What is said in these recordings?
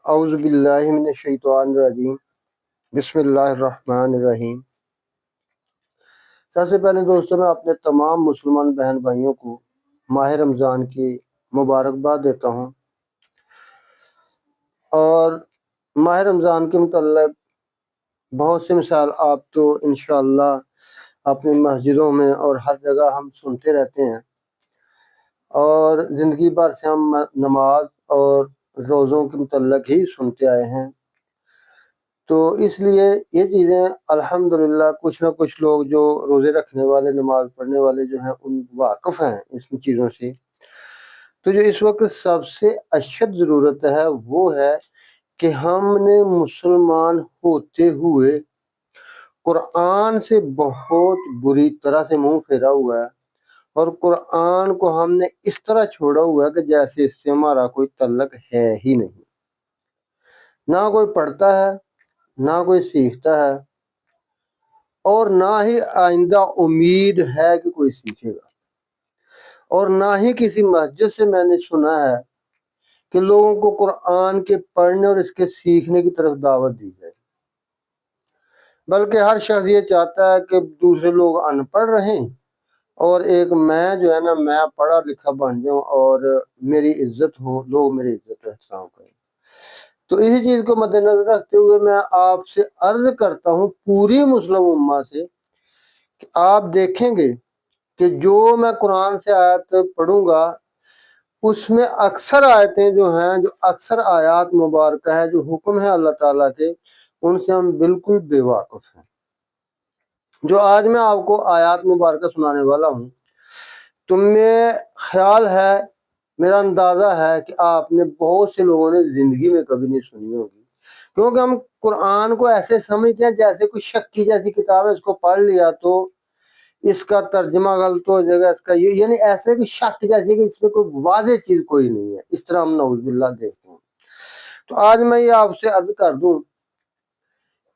اعوذ باللہ من الشیطان الرجیم، بسم اللہ الرحمن الرحیم۔ سب سے پہلے دوستوں میں اپنے تمام مسلمان بہن بھائیوں کو ماہ رمضان کی مبارکباد دیتا ہوں، اور ماہ رمضان کے متعلق بہت سے مثال آپ تو انشاءاللہ اپنی مسجدوں میں اور ہر جگہ ہم سنتے رہتے ہیں، اور زندگی بھر سے ہم نماز اور روزوں کے متعلق ہی سنتے آئے ہیں۔ تو اس لیے یہ چیزیں الحمدللہ کچھ نہ کچھ لوگ جو روزے رکھنے والے، نماز پڑھنے والے جو ہیں، ان واقف ہیں اس چیزوں سے۔ تو جو اس وقت سب سے اشد ضرورت ہے وہ ہے کہ ہم نے مسلمان ہوتے ہوئے قرآن سے بہت بری طرح سے منہ پھیرا ہوا ہے، اور قرآن کو ہم نے اس طرح چھوڑا ہوا ہے کہ جیسے اس سے ہمارا کوئی تعلق ہے ہی نہیں۔ نہ کوئی پڑھتا ہے، نہ کوئی سیکھتا ہے، اور نہ ہی آئندہ امید ہے کہ کوئی سیکھے گا، اور نہ ہی کسی مسجد سے میں نے سنا ہے کہ لوگوں کو قرآن کے پڑھنے اور اس کے سیکھنے کی طرف دعوت دی جائے، بلکہ ہر شخص یہ چاہتا ہے کہ دوسرے لوگ ان پڑھ رہیں اور ایک میں جو ہے نا، میں پڑھا لکھا بن جاؤں اور میری عزت ہو، لوگ میری عزت و احترام کریں۔ تو اسی چیز کو مد نظر رکھتے ہوئے میں آپ سے عرض کرتا ہوں، پوری مسلم امہ سے، کہ آپ دیکھیں گے کہ جو میں قرآن سے آیت پڑھوں گا اس میں اکثر آیتیں جو ہیں، جو اکثر آیات مبارکہ ہیں، جو حکم ہے اللہ تعالیٰ کے، ان سے ہم بالکل بے واقف ہیں۔ جو آج میں آپ کو آیات مبارکہ سنانے والا ہوں، تم میں خیال ہے، میرا اندازہ ہے کہ آپ نے بہت سے لوگوں نے زندگی میں کبھی نہیں سنی ہوگی، کیونکہ ہم قرآن کو ایسے سمجھتے ہیں جیسے کوئی شک کی جیسی کتاب ہے، اس کو پڑھ لیا تو اس کا ترجمہ غلط ہو جائے گا، اس کا یعنی ایسے بھی شک جیسے کہ اس میں کوئی واضح چیز کوئی نہیں ہے، اس طرح ہم نعوذ باللہ دیکھتے ہیں۔ تو آج میں یہ آپ سے عرض کر دوں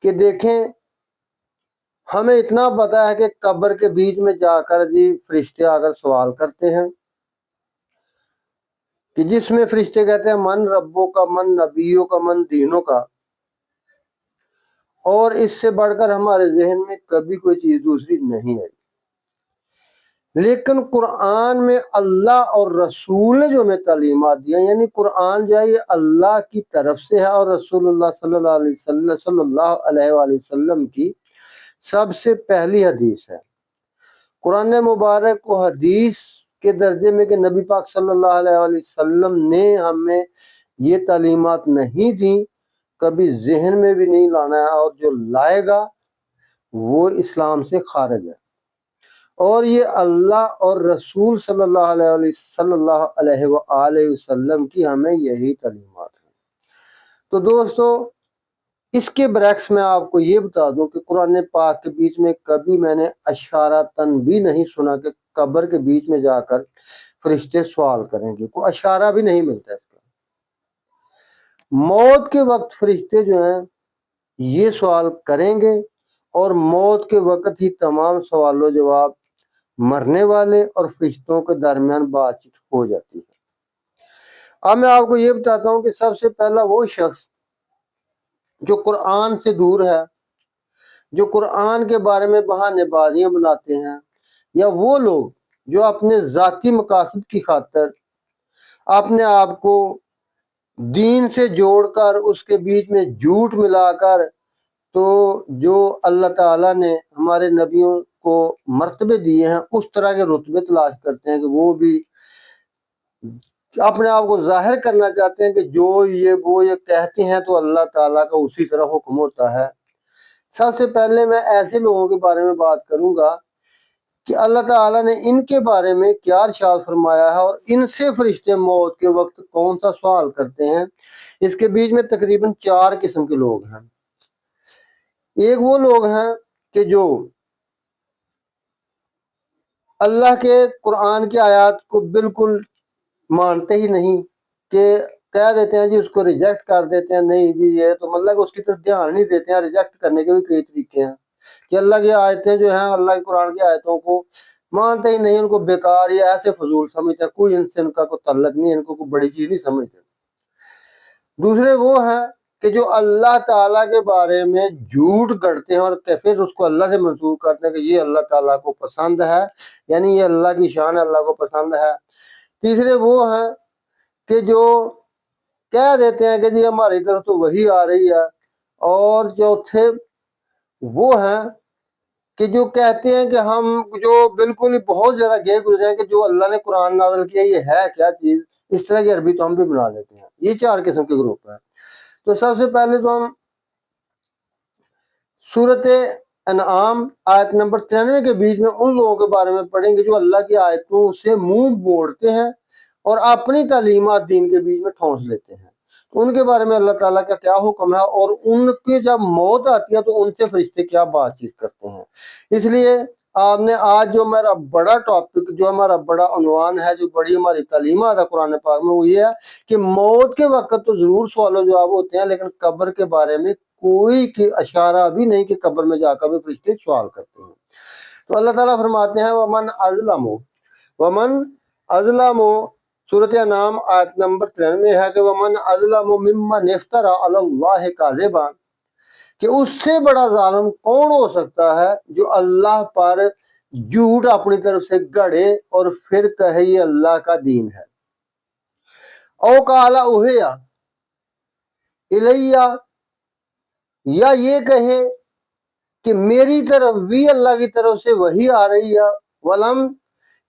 کہ دیکھیں، ہمیں اتنا پتا ہے کہ قبر کے بیچ میں جا کر فرشتے آ کر سوال کرتے ہیں، کہ جس میں فرشتے کہتے ہیں من ربوں کا، من نبیوں کا، من دینوں کا، اور اس سے بڑھ کر ہمارے ذہن میں کبھی کوئی چیز دوسری نہیں ہے۔ لیکن قرآن میں اللہ اور رسول نے جو ہمیں تعلیمات دی ہیں، یعنی قرآن جو ہے یہ اللہ کی طرف سے ہے، اور رسول اللہ صلی اللہ علیہ وآلہ وسلم کی سب سے پہلی حدیث ہے۔ قرآن مبارک کو حدیث کے درجے میں کہ نبی پاک صلی اللہ علیہ وآلہ وسلم نے ہمیں یہ تعلیمات نہیں دی، کبھی ذہن میں بھی نہیں لانا ہے، اور جو لائے گا وہ اسلام سے خارج ہے۔ اور یہ اللہ اور رسول صلی اللہ علیہ وآلہ وسلم کی ہمیں یہی تعلیمات ہیں۔ تو دوستو، اس کے برعکس میں آپ کو یہ بتا دوں کہ قرآن پاک کے بیچ میں کبھی میں نے اشارتاً بھی نہیں سنا کہ قبر کے بیچ میں جا کر فرشتے سوال کریں گے، کوئی اشارہ بھی نہیں ملتا اس کا۔ موت کے وقت فرشتے جو ہیں یہ سوال کریں گے، اور موت کے وقت ہی تمام سوال و جواب مرنے والے اور فرشتوں کے درمیان بات چیت ہو جاتی ہے۔ اب میں آپ کو یہ بتاتا ہوں کہ سب سے پہلا وہ شخص جو قرآن سے دور ہے، جو قرآن کے بارے میں بہانے بازیاں بناتے ہیں، یا وہ لوگ جو اپنے ذاتی مقاصد کی خاطر اپنے آپ کو دین سے جوڑ کر اس کے بیچ میں جھوٹ ملا کر، تو جو اللہ تعالیٰ نے ہمارے نبیوں کو مرتبے دیے ہیں اس طرح کے رتبے تلاش کرتے ہیں، کہ وہ بھی اپنے آپ کو ظاہر کرنا چاہتے ہیں کہ جو وہ یہ کہتے ہیں تو اللہ تعالیٰ کا اسی طرح حکم ہوتا ہے۔ سب سے پہلے میں ایسے لوگوں کے بارے میں بات کروں گا کہ اللہ تعالیٰ نے ان کے بارے میں کیا ارشاد فرمایا ہے، اور ان سے فرشتے موت کے وقت کون سا سوال کرتے ہیں۔ اس کے بیچ میں تقریباً 4 قسم کے لوگ ہیں۔ ایک وہ لوگ ہیں کہ جو اللہ کے قرآن کی آیات کو بالکل مانتے ہی نہیں، کہ کہہ دیتے ہیں جی اس کو ریجیکٹ کر دیتے ہیں، نہیں جی یہ تو مطلب اس کی طرف دھیان نہیں دیتے ہیں۔ ریجیکٹ کرنے کے بھی کئی طریقے ہیں، کہ اللہ کی آیتیں جو ہیں، اللہ کے قرآن کی آیتوں کو مانتے ہی نہیں، ان کو بیکار یا ایسے فضول سمجھتے ہیں، کوئی ان سے ان کا کوئی تعلق نہیں، ان کو کوئی بڑی چیز نہیں سمجھتے۔ दूसरे वो हैं कि जो अल्लाह ताला के बारे में झूठ गढ़ते हैं और फिर उसको अल्लाह से मंसूब करते हैं कि ये अल्लाह ताला को पसंद है, यानी ये अल्लाह की शान अल्लाह को पसंद है। तीसरे वो हैं कि जो कह देते हैं कि जी हमारी तरफ तो वही आ रही है। और चौथे वो हैं कि जो कहते हैं कि हम जो बिल्कुल ही बहुत ज्यादा गए गुजरे हैं कि जो अल्लाह ने कुरान नाज़िल किया ये है क्या चीज, इस तरह की अरबी तो हम भी बना लेते हैं। ये 4 किस्म के ग्रुप हैं। तो सबसे पहले तो हम सूरत अनआम आयत नंबर 93 के बीच में उन लोगों के बारे में पढ़ेंगे जो अल्लाह की आयतों से मुंह मोड़ते हैं और अपनी तालीमात दीन के बीच में ठोंस लेते हैं। तो उनके बारे में अल्लाह ताला का क्या हुक्म है और उनकी जब मौत आती है तो उनसे फरिश्ते क्या बातचीत करते हैं। इसलिए आपने आज जो मेरा बड़ा टॉपिक, जो हमारा बड़ा उन्वान है, जो बड़ी हमारी तालीमात है कुरान पाक में, वो ये है कि मौत के वक्त तो जरूर सवाल जवाब होते हैं, लेकिन कब्र के बारे में कोई की इशारा भी नहीं कि कब्र में जाकर भी फरिश्ते सवाल करते हैं। तो अल्लाह ताला फरमाते हैं वमन अज़लमो सूरत नाम आयत नंबर 93 है कि वमन अज़लमो मिम्मन इफ्तरा अलल्लाहि काज़िबा, कि उससे बड़ा जालिम कौन हो सकता है जो अल्लाह पर झूठ अपनी तरफ से गढ़े और फिर कहे ये अल्लाह का दीन है। औ काला उहिया इलैया, या ये कहे कि मेरी तरफ भी अल्लाह की तरफ से वही आ रही है। वलम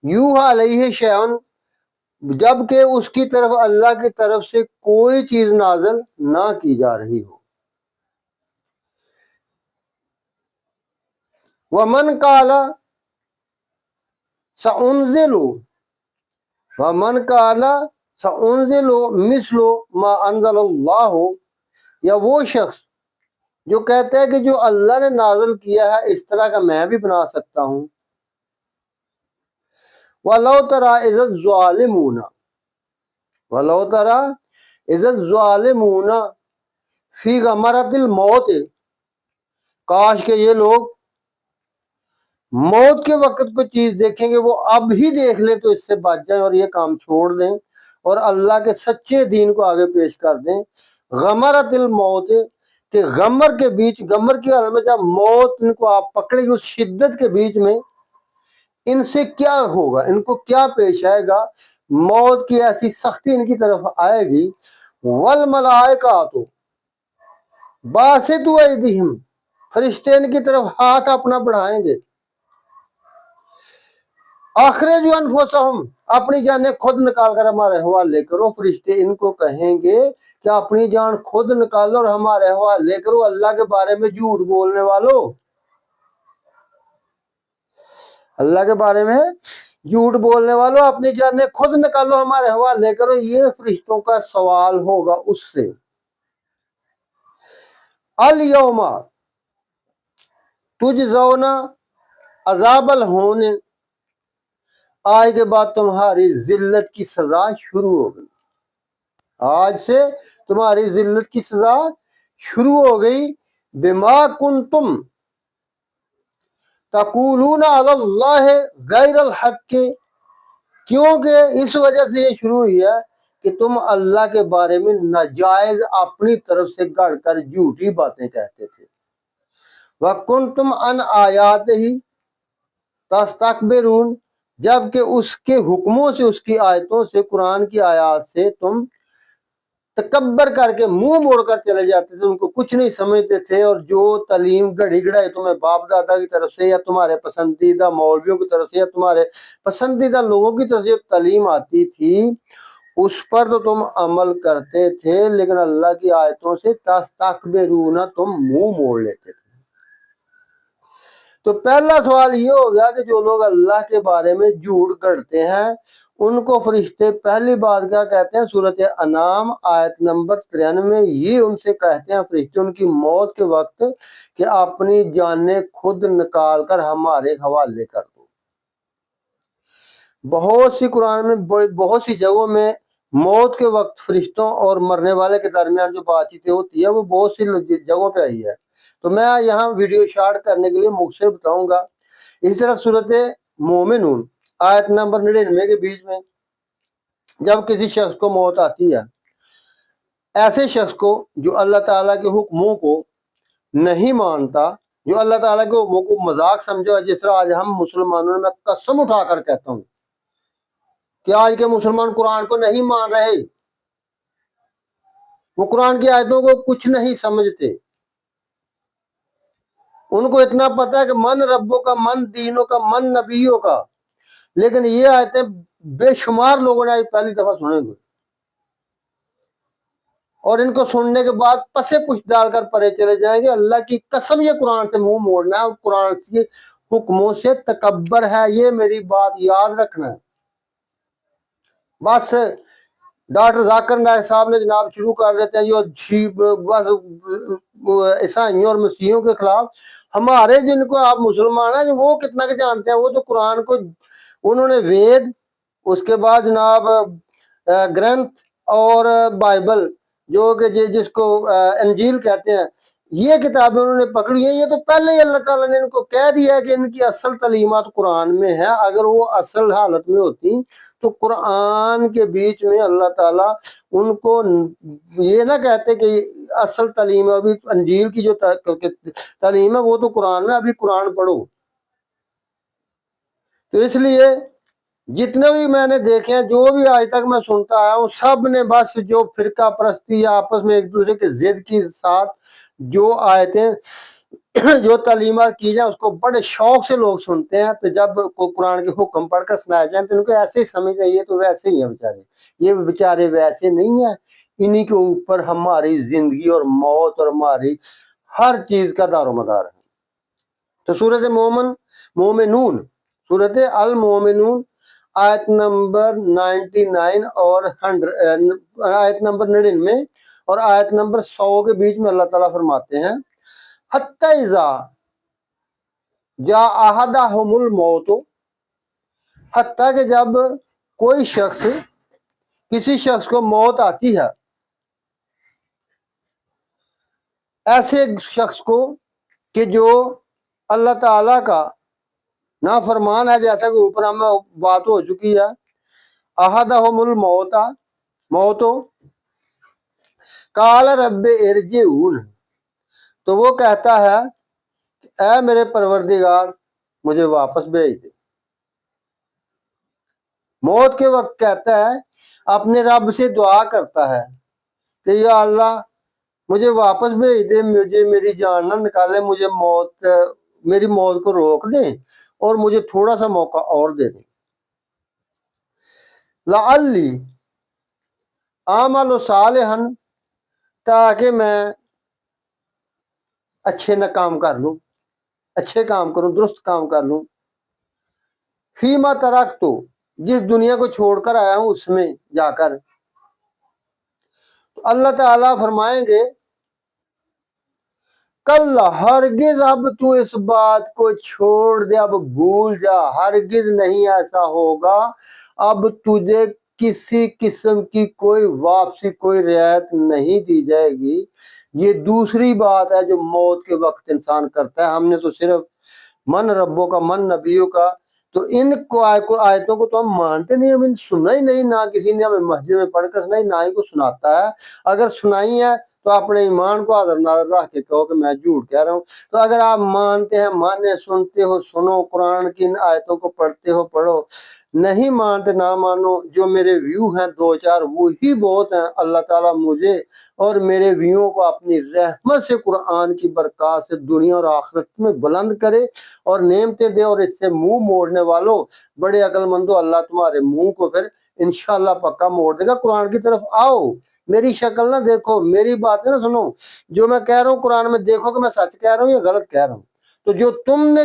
यूहा अलैहि शैअन, जबकि उसकी तरफ अल्लाह की तरफ से कोई चीज नाज़िल ना की जा रही हो। वमन काला सउनजिलु वमन काला सउनजिलु मिस्लु मा अंज़लल्लाहु, या वो शख्स जो कहता है कि जो अल्लाह ने नाज़िल किया है इस तरह का मैं भी बना सकता हूँ। वलौ तरा इज़ ज़ालिमूना वलौ तरा इज़ ज़ालिमूना फी गमरतिल मौत, काश के ये लोग मौत के वक्त को चीज देखेंगे वो अब ही देख ले तो इससे बच जाए और ये काम छोड़ दें और अल्लाह के सच्चे दीन को आगे पेश कर दें। गमरतिल मौत, के गमर के बीच, गमर की हालत में जब मौत इनको आप पकड़ेगी उस शिद्दत के बीच में इनसे क्या होगा, इनको क्या पेश आएगा, मौत की ऐसी सख्ती इनकी तरफ आएगी। वल मलाइका तो बासितु ऐदिहिम, फरिश्ते इनकी तरफ हाथ अपना बढ़ाएंगे। आखिर जो अनफुसहुम, अपनी जानें खुद निकाल कर हमारे हवाले करो। फरिश्ते इनको कहेंगे कि अपनी जान खुद निकालो और हमारे हवाले करो, अल्लाह के बारे में झूठ बोलने वालों, अल्लाह के बारे में झूठ बोलने वालों, अपनी जानें खुद निकालो हमारे हवाले करो। ये फरिश्तों का सवाल होगा उससे। अल यौमा तुजज़ौना अज़ाबल होने, आज के बाद तुम्हारी जिल्लत की सजा शुरू हो गई। आज से तुम्हारी जिल्लत की सजा शुरू हो गई। बिमा कुंतुम तकूलून अलल्लाह गैरल हक, क्योंकि इस वजह से ये शुरू हुई है कि तुम अल्लाह के बारे में नाजायज अपनी तरफ से गढ़ कर झूठी बातें कहते थे। वकुंतुम अन आयात ही तस्तकबिरून, जबकि उसके हुक्मों से, उसकी आयतों से, कुरान की आयत से तुम तकब्बर करके मुंह मोड़कर चले जाते थे, उनको कुछ नहीं समझते थे। और जो तालीम घड़ी घड़ाई तुम्हें बाप दादा की तरफ से या तुम्हारे पसंदीदा मौलवियों की तरफ से या तुम्हारे पसंदीदा लोगों की तरफ से तालीम आती थी उस पर तो तुम अमल करते थे, लेकिन अल्लाह की आयतों से तस्तकबिरून, तुम मुंह मोड़ लेते थे। तो पहला सवाल ये हो गया कि जो लोग अल्लाह के बारे में झूठ गढ़ते हैं उनको फरिश्ते पहली बात क्या कहते हैं, सूरत अनाम आयत नंबर 93 ये उनसे कहते हैं फरिश्ते उनकी मौत के वक्त कि अपनी जानें खुद निकाल कर हमारे हवाले कर दो। बहुत सी कुरान में बहुत सी जगहों में मौत के वक्त फरिश्तों और मरने वाले के दरमियान जो बातचीतें होती है वो बहुत सी जगहों पे आई है। तो मैं यहाँ वीडियो शॉर्ट करने के लिए मुख्तसर बताऊंगा। इसी तरह सूरत मोमिनून आयत नंबर 99 के बीच में जब किसी शख्स को मौत आती है, ایسے شخص کو جو اللہ تعالیٰ کے حکموں کو نہیں مانتا، جو اللہ تعالیٰ کے حکموں کو مذاق سمجھو، جس طرح آج ہم مسلمانوں نے، میں قسم اٹھا کر کہتا ہوں کہ آج کے مسلمان قرآن کو نہیں مان رہے، وہ قرآن کی آیتوں کو کچھ نہیں سمجھتے۔ ان کو اتنا پتا ہے کہ من ربوں کا، من دینوں کا، من نبیوں کا، لیکن یہ آیتیں بے شمار لوگوں نے آج پہلی دفعہ سنے گے، اور ان کو سننے کے بعد پسے پش ڈال کر پرے چلے جائیں گے۔ اللہ کی قسم یہ قرآن سے منہ موڑنا ہے، اور قرآن کے حکموں سے تکبر ہے، یہ میری بات یاد رکھنا ہے۔ بس ڈاکٹر ذاکر نائک صاحب نے جناب شروع کر دیتے ہیں بس عیسائیوں اور مسیحیوں کے خلاف۔ ہمارے جن کو آپ مسلمان ہیں وہ کتنا کہ جانتے ہیں، وہ تو قرآن کو انہوں نے وید، اس کے بعد جناب گرنتھ اور بائبل جو کہ جس کو انجیل کہتے ہیں، یہ کتابیں انہوں نے پکڑی ہیں۔ یہ تو پہلے ہی اللہ تعالیٰ نے ان کو کہہ دیا ہے کہ ان کی اصل تعلیمات قرآن میں ہے۔ اگر وہ اصل حالت میں ہوتی تو قرآن کے بیچ میں اللہ تعالیٰ ان کو یہ نہ کہتے کہ اصل تعلیم ہے، ابھی انجیل کی جو تعلیم ہے وہ تو قرآن میں، ابھی قرآن پڑھو۔ تو اس لیے جتنے بھی میں نے دیکھے ہیں، جو بھی آج تک میں سنتا آیا ہوں، سب نے بس جو فرقہ پرستی یا آپس میں ایک دوسرے کے ضد کے ساتھ جو آیتیں جو تعلیمات کی جائیں اس کو بڑے شوق سے لوگ سنتے ہیں۔ تو جب قرآن کے حکم پڑھ کر سنائے جائیں تو ان کو ایسے ہی سمجھ آئیے تو ویسے ہی ہیں بیچارے، یہ بیچارے ویسے نہیں ہیں، انہی کے اوپر ہماری زندگی اور موت اور ہماری ہر چیز کا دار و مدار ہے۔ تو سورۃ مومنون، سورۃ المومنون آیت نمبر 99 اور 100، آیت نمبر 99 اور آیت نمبر 100 کے بیچ میں اللہ تعالیٰ فرماتے ہیں حتی اذا جاء احدہم الموت، حتیٰ کہ جب کوئی شخص، کسی شخص کو موت آتی ہے، ایسے شخص کو کہ جو اللہ تعالیٰ کا نافرمان ہے، جیسا کہ اوپر ہمیں بات ہو چکی ہے، احدہم الموت قال رب ارجعون، تو وہ کہتا ہے اے میرے پروردگار مجھے واپس بھیج دے۔ موت کے وقت کہتا ہے، اپنے رب سے دعا کرتا ہے کہ یا اللہ مجھے واپس بھیج دے، مجھے میری جان نہ نکالے، مجھے میری موت کو روک دیں اور مجھے تھوڑا سا موقع اور دے دیں۔ لعلی اعمل صالحا، تاکہ میں اچھے نہ کام کر لوں، اچھے کام کروں، درست کام کر لوں۔ فیما ترکت، جس دنیا کو چھوڑ کر آیا ہوں اس میں جا کر۔ تو اللہ تعالیٰ فرمائیں گے کل، ہرگز اب تو اس بات کو چھوڑ دے، اب بھول جا، ہرگز نہیں ایسا ہوگا، اب تجھے کسی قسم کی کوئی واپسی، کوئی رعایت نہیں دی جائے گی۔ یہ دوسری بات ہے جو موت کے وقت انسان کرتا ہے۔ ہم نے تو صرف من ربوں کا، من نبیوں کا، تو ان کو آیتوں کو تو ہم مانتے نہیں، ہمیں سنا ہی نہیں، نہ کسی نے ہمیں مسجد میں پڑھ کر سنائی، نہ ہی کو سناتا ہے۔ اگر سنائی ہے تو اپنے ایمان کو حاضر ناظر رکھ کے کہو کہ میں جھوٹ کہہ رہا ہوں۔ تو اگر آپ مانتے ہیں، مانے، سنتے ہو سنو، قرآن کی ان آیتوں کو پڑھتے ہو پڑھو، نہیں مانتے نہ مانو۔ جو میرے ویو ہیں 2-4 وہی بہت ہیں۔ اللہ تعالیٰ مجھے اور میرے ویوں کو اپنی رحمت سے، قرآن کی برکات سے دنیا اور آخرت میں بلند کرے اور نعمتیں دے، اور اس سے منہ موڑنے والوں، بڑے عقل مندوں، اللہ تمہارے منہ کو پھر انشاءاللہ پکا موڑ دے گا۔ قرآن کی طرف آؤ، میری شکل نہ دیکھو، میری باتیں نہ سنو، جو میں کہہ رہا ہوں قرآن میں دیکھو کہ میں سچ کہہ رہا ہوں یا غلط کہہ رہا ہوں۔ تو جو تم نے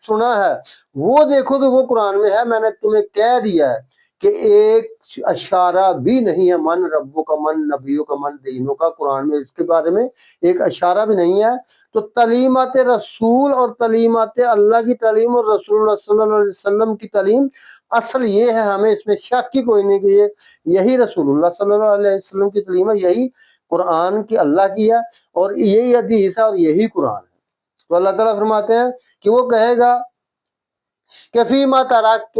سنا ہے وہ دیکھو کہ وہ قرآن میں ہے۔ میں نے تمہیں کہہ دیا ہے کہ ایک اشارہ بھی نہیں ہے من ربوں کا، من نبیوں کا، من دینوں کا، قرآن میں اس کے بارے میں ایک اشارہ بھی نہیں ہے۔ تو تعلیمات رسول اور تعلیمات اللہ کی تعلیم اور رسول اللہ صلی اللہ علیہ وسلم کی تعلیم، اصل یہ ہے، ہمیں اس میں شک کی کوئی نہیں کہ یہی رسول اللہ صلی اللہ علیہ وسلم کی تعلیم ہے، یہی قرآن کی اللہ کی ہے، اور یہی حدیث ہے، اور یہی قرآن ہے۔ تو اللہ تعالیٰ فرماتے ہیں کہ وہ کہے گا کہ فیما ترکت،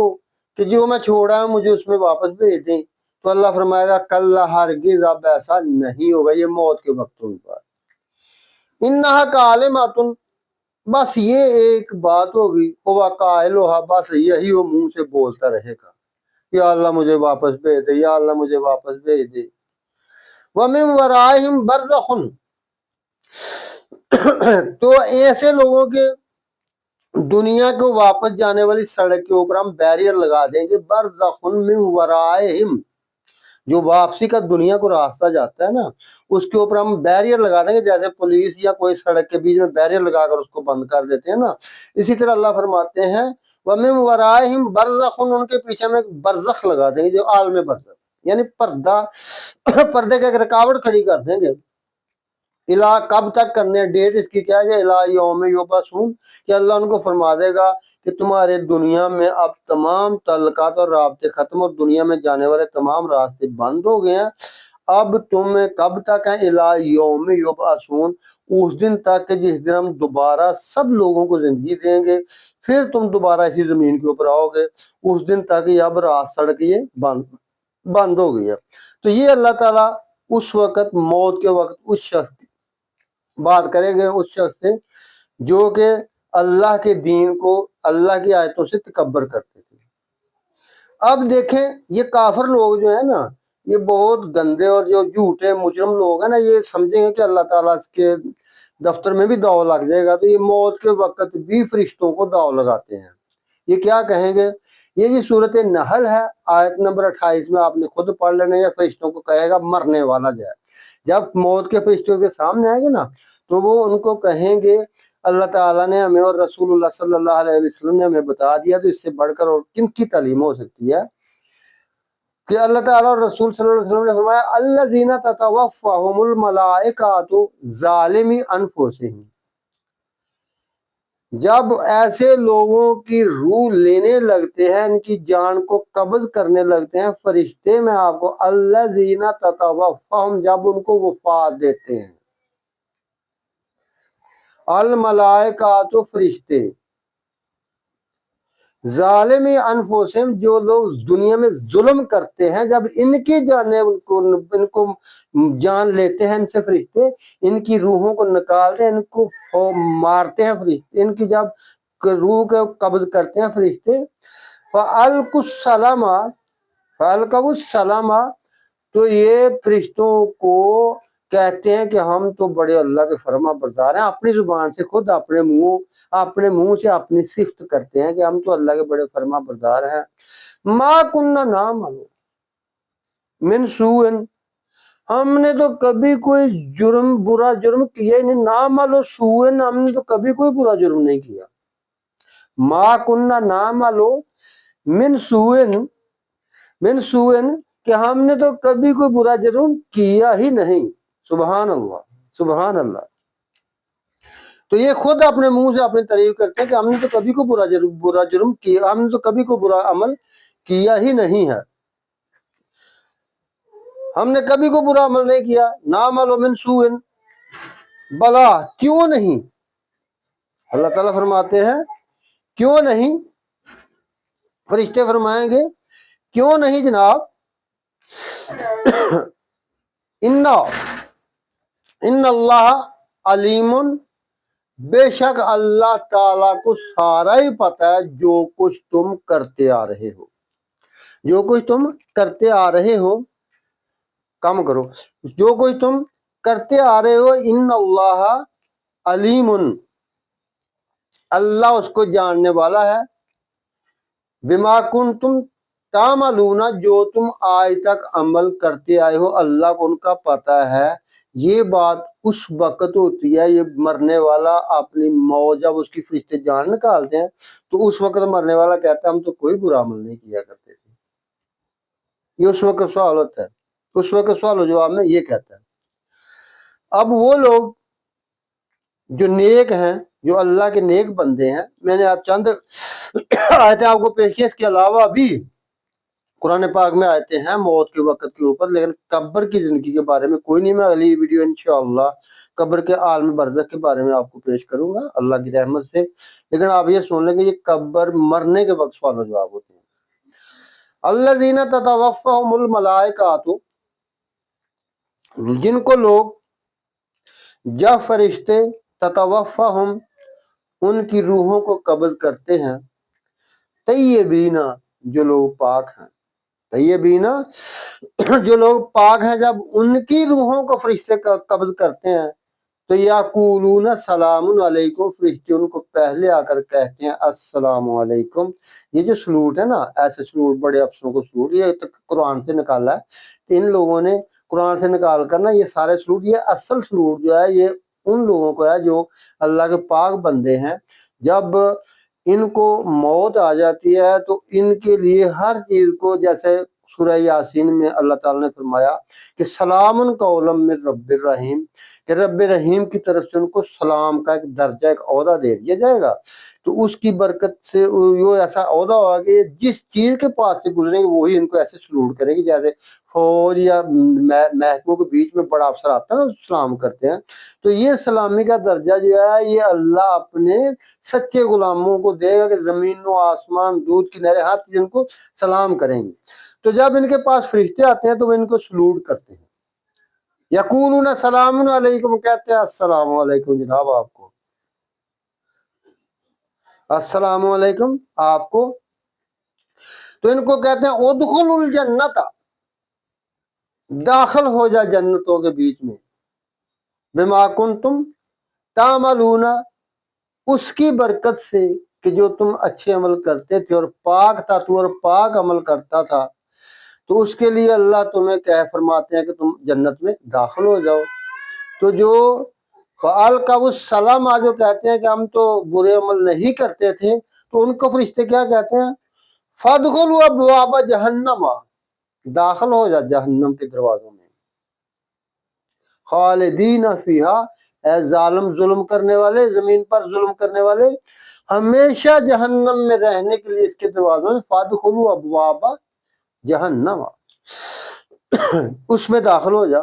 کہ جو میں چھوڑا ہوں مجھے اس میں واپس بھیج دیں۔ تو اللہ فرمائے گا کल्ला हरगिज़ अब ऐसा नहीं होगा, ये मौत के वक्त होगा। इन्नहा कालिमातुन, बस ये एक बात होगी, हुआ काइलुहा, बस यही वो मुंह से बोलता रहेगा, या अल्लाह मुझे वापस भेज दे, या अल्लाह मुझे वापस भेज दे। वमिन वराइहिम बरज़खुन, तो ऐसे लोगों के दुनिया को वापस जाने वाली सड़क के ऊपर हम बैरियर लगा देंगे, बरज़खुन मिन वराइहिम, जो वापसी का दुनिया को रास्ता जाता है ना, उसके ऊपर हम बैरियर लगा देंगे, जैसे पुलिस या कोई सड़क के बीच में बैरियर लगाकर उसको बंद कर देते हैं ना, इसी तरह अल्लाह फरमाते हैं वमिन वराइहिम बरज़खुन, उनके पीछे में एक बरज़ख लगा देंगे, जो आलम बरज़ख यानी पर्दा, पर्दे का एक रुकावट खड़ी कर देंगे। इला कब तक करने, डेट इसकी क्या है, इला यौम युबअसून, कि अल्लाह उनको फरमा देगा कि तुम्हारे दुनिया में अब तमाम तल्लुकात और राब्ते खत्म, और दुनिया में जाने वाले तमाम रास्ते बंद हो गए हैं। अब तुम्हें कब तक है, इला यौम युबअसून, उस दिन तक कि जिस दिन हम दोबारा सब लोगों को जिंदगी देंगे, फिर तुम दोबारा इसी जमीन के ऊपर आओगे, उस दिन तक ये अब रात सड़क ये बंद हो गई है। तो ये अल्लाह ताला उस वक्त, मौत के वक्त, उस शख्स बात करेंगे, उस शख्स से जो कि अल्लाह के दीन को, अल्लाह की आयतों से तकब्बर करते थे। अब देखें, ये काफिर लोग जो है ना, ये बहुत गंदे और जो झूठे मुजरम लोग हैं ना, ये समझेंगे कि अल्लाह ताला के दफ्तर में भी दाव लग जाएगा, तो ये मौत के वक्त भी फरिश्तों को दाव लगाते हैं। ये क्या कहेंगे, ये जी सूरत नहल है, आयत नंबर 28 में, आपने खुद पढ़ लेना, या फरिश्तों को कहेगा मरने वाला जाए, जब मौत के फरिश्तों के सामने आएंगे ना, तो वो उनको कहेंगे अल्लाह ताला ने हमें और रसूलुल्लाह सल्लल्लाहु अलैहि वसल्लम ने हमें बता दिया, तो इससे बढ़कर और किन की तालीम हो सकती है कि अल्लाह ताला और रसूल सल्लल्लाहु अलैहि वसल्लम ने फरमाया अल्लज़ीना ततवफ़्फ़ाहुमुल मलाइकातु ज़ालिमी अनफुसिहिम, जब ऐसे लोगों की रूह लेने लगते हैं, इनकी जान को कब्ज करने लगते हैं फरिश्ते, में आपको अल्लज़ीना ततवफ़्फ़ाहुम, जब उनको वफात देते हैं, अल मलाइकातु फरिश्ते, ज़ालिमी अनफुसिहिम, जो लोग दुनिया में जुल्म करते हैं, जब इनकी जाने इनको जान लेते हैं इनसे फरिश्ते, इनकी रूहों को निकालते हैं, इनको मारते हैं फरिश्ते, इनकी जब रूह को कब्ज करते हैं फरिश्ते, फ़अल्कुस्सलामा, फ़अल्कुस्सलामा, तो ये फरिश्तों को कहते हैं कि हम तो बड़े अल्लाह के फरमा बरदार हैं, अपनी जुबान से खुद अपने मुंह से अपनी सिफ्त करते हैं कि हम तो अल्लाह के बड़े फरमा बरदार हैं। मा कुन्ना नाम मिन सूइन, हमने तो कभी कोई बुरा जुर्म किया ही नहीं, ना मालो सूइन, हमने तो कभी कोई बुरा जुर्म नहीं किया। मा कुन्ना ना मालो मिन सूइन, कि हमने तो कभी कोई बुरा जुर्म किया ही नहीं। सुभान अल्लाह, सुभान अल्लाह। तो ये खुद अपने मुंह से अपनी तारीफ करते हैं कि हमने तो कभी को बुरा जुर्म किया, हमने तो कभी को बुरा अमल किया ही नहीं है, हमने कभी को बुरा अमल नहीं किया। ना मालो मिन सूइन, बला, क्यों नहीं, अल्लाह ताला फरमाते हैं क्यों नहीं, फरिश्ते फरमाएंगे क्यों नहीं जनाब, इन्ना इन्नल्लाह अलीमुन, बेशक अल्लाह ताला को सारा ही पता है जो कुछ तुम करते आ रहे हो, जो कुछ तुम करते आ रहे हो, कम करो, जो कुछ तुम करते आ रहे हो, इन्नल्लाह अलीमुन, अल्लाह उसको जानने वाला है, बिमा कुंतुम तामलूना, जो तुम आज तक अमल करते आए हो, अल्लाह को उनका पता है। ये बात उस वक्त होती है, ये मरने वाला अपनी मौत, जब उसकी फरिश्ते जान निकालते हैं, तो उस वक्त मरने वाला कहता है हम तो कोई बुरा अमल नहीं किया करते थे। ये उस वक्त सवाल होता है, उस वक्त सवाल जवाब में ये कहता है। अब वो लोग जो नेक हैं, जो अल्लाह के नेक बंदे हैं, मैंने आप चंद आयतें आपको पेश की, इसके अलावा भी कुरान पाक में आयते हैं मौत के वक्त के ऊपर, लेकिन कब्र की जिंदगी के बारे में कोई नहीं। मैं अगली वीडियो इंशाअल्लाह कब्र के आलम बरज़ख के बारे में आपको पेश करूंगा अल्लाह की रहमत से। लेकिन आप ये सुन लेंगे, ये कब्र मरने के वक्त सवाल जवाब होते हैं। अल्लज़ीना ततवफ़्फ़ाहुमुल मलाइकातु, जिनको लोग, जब फरिश्ते, ततवफ़्फ़ाहुम, उनकी रूहों को कब्ज़ करते हैं, तय्यबीना, जो लोग पाक हैं, तय्यबीना, जो लोग पाक हैं, जब उनकी रूहों को फरिश्ते कब्ज़ करते हैं तो याकूलूना सलामुन अलैकुम, फरिश्ते उनको पहले आकर कहते हैं अस्सलामु अलैकुम। ये जो सलूट है ना, ऐसे सलूट, बड़े अफसरों को सलूट, ये तो कुरान से निकाला है। इन लोगों ने कुरान से निकाल कर ना ये सारे सलूट, ये असल सलूट जो है ये उन लोगों को है जो अल्लाह के पाक बंदे हैं। जब इनको मौत आ जाती है तो इनके लिए हर चीज को, जैसे सूरह यासीन में अल्लाह ताला ने फरमाया कि सलामुन कौलम मिन रब्बिर रहीम, कि रब रहीम की तरफ से उनको सलाम का एक दर्जा, एक ओहदा दे दिया जाएगा। तो उसकी बरकत से वो ऐसा ओहदा होगा कि जिस चीज के पास से गुजरेंगे वही इनको ऐसे सलूट करेगी, जैसे फौज या महकमों के बीच में बड़ा अफसर आता है ना, सलाम करते हैं। तो ये सलामी का दर्जा जो है ये अल्लाह अपने सच्चे गुलामों को देगा कि जमीन व आसमान, दूध की नहरें, हर चीज इनको सलाम करेंगे। तो जब इनके पास फरिश्ते आते हैं तो वो इनको सलूट करते हैं, यकूलूना सलामुन अलैकुम, कहते हैं अस्सलामु अलैकुम जनाब आपको, अस्सलामु अलैकुम आपको। तो इनको कहते हैं उदखुलुल जन्नत, दाखिल हो जा जन्नतों के बीच में, बिमा कुंतुम तामलूना, उसकी बरकत से कि जो तुम अच्छे अमल करते थे और पाक था तू और पाक अमल करता था, तो उसके लिए अल्लाह तुम्हें कह फरमाते हैं कि तुम जन्नत में दाखिल हो जाओ। तो जो फ़ाल का वो सलाम आज जो कहते हैं कि हम तो बुरे अमल नहीं करते थे, तो उनको फरिश्ते क्या कहते हैं, फदखुलू अबवाब जहन्नम, दाखिल हो जा जहन्नम के दरवाजों में, खालिदीन फीहा, जालिम, जुल्म करने वाले, जमीन पर जुल्म करने वाले, हमेशा जहन्नम में रहने के लिए इसके दरवाजों में, फदखुलू अबवाब जहन्नम, उसमें दाखिल हो जा।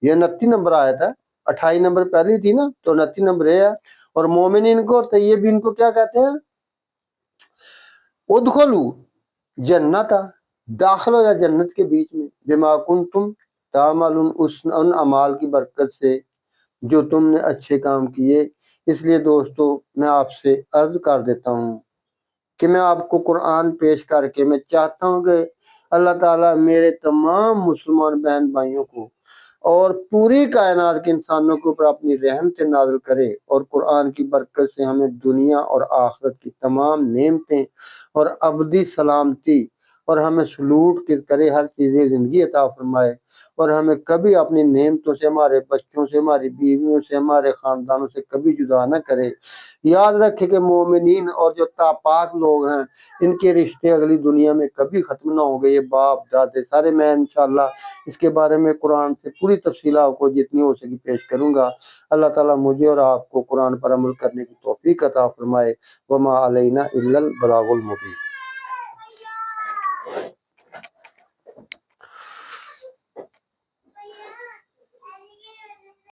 ये 29 नंबर आयत है, 28 नंबर पहली थी ना, तो 29 नंबर है। और मोमिनीन को और तय्यबीन को क्या कहते हैं, उदखुलू जन्नत, दाखिल हो जा जन्नत के बीच में, बिमा कुंतुम तामलून, उन अमाल की बरकत से जो तुमने अच्छे काम किए। इसलिए दोस्तों मैं आपसे अर्ज कर देता हूँ कि मैं आपको कुरान पेश करके मैं चाहता हूँ कि अल्लाह ताला मेरे तमाम मुसलमान बहन भाइयों को और पूरी कायनात के इंसानों के ऊपर अपनी रहमत नाज़िल करे, और कुरान की बरकत से हमें दुनिया और आखिरत की तमाम नेमतें और अबदी सलामती और हमें सलूट करे, हर चीज़ें ज़िंदगी अता फरमाए, और हमें कभी अपनी नेमतों से, हमारे बच्चों से, हमारी बीवियों से, हमारे ख़ानदानों से कभी जुदा न करे। याद रखे कि मोमिनीन और जो तापाक लोग हैं इनके रिश्ते अगली दुनिया में कभी ख़त्म ना होंगे, ये बाप दादे सारे। मैं इंशाअल्लाह इसके बारे में कुरान से पूरी तफसील आपको जितनी हो सकी पेश करूँगा। अल्लाह ताला मुझे और आपको कुरान पर अमल करने की तौफीक अता फरमाए। वमा अलैना इल्लल बलागुल मुबीन।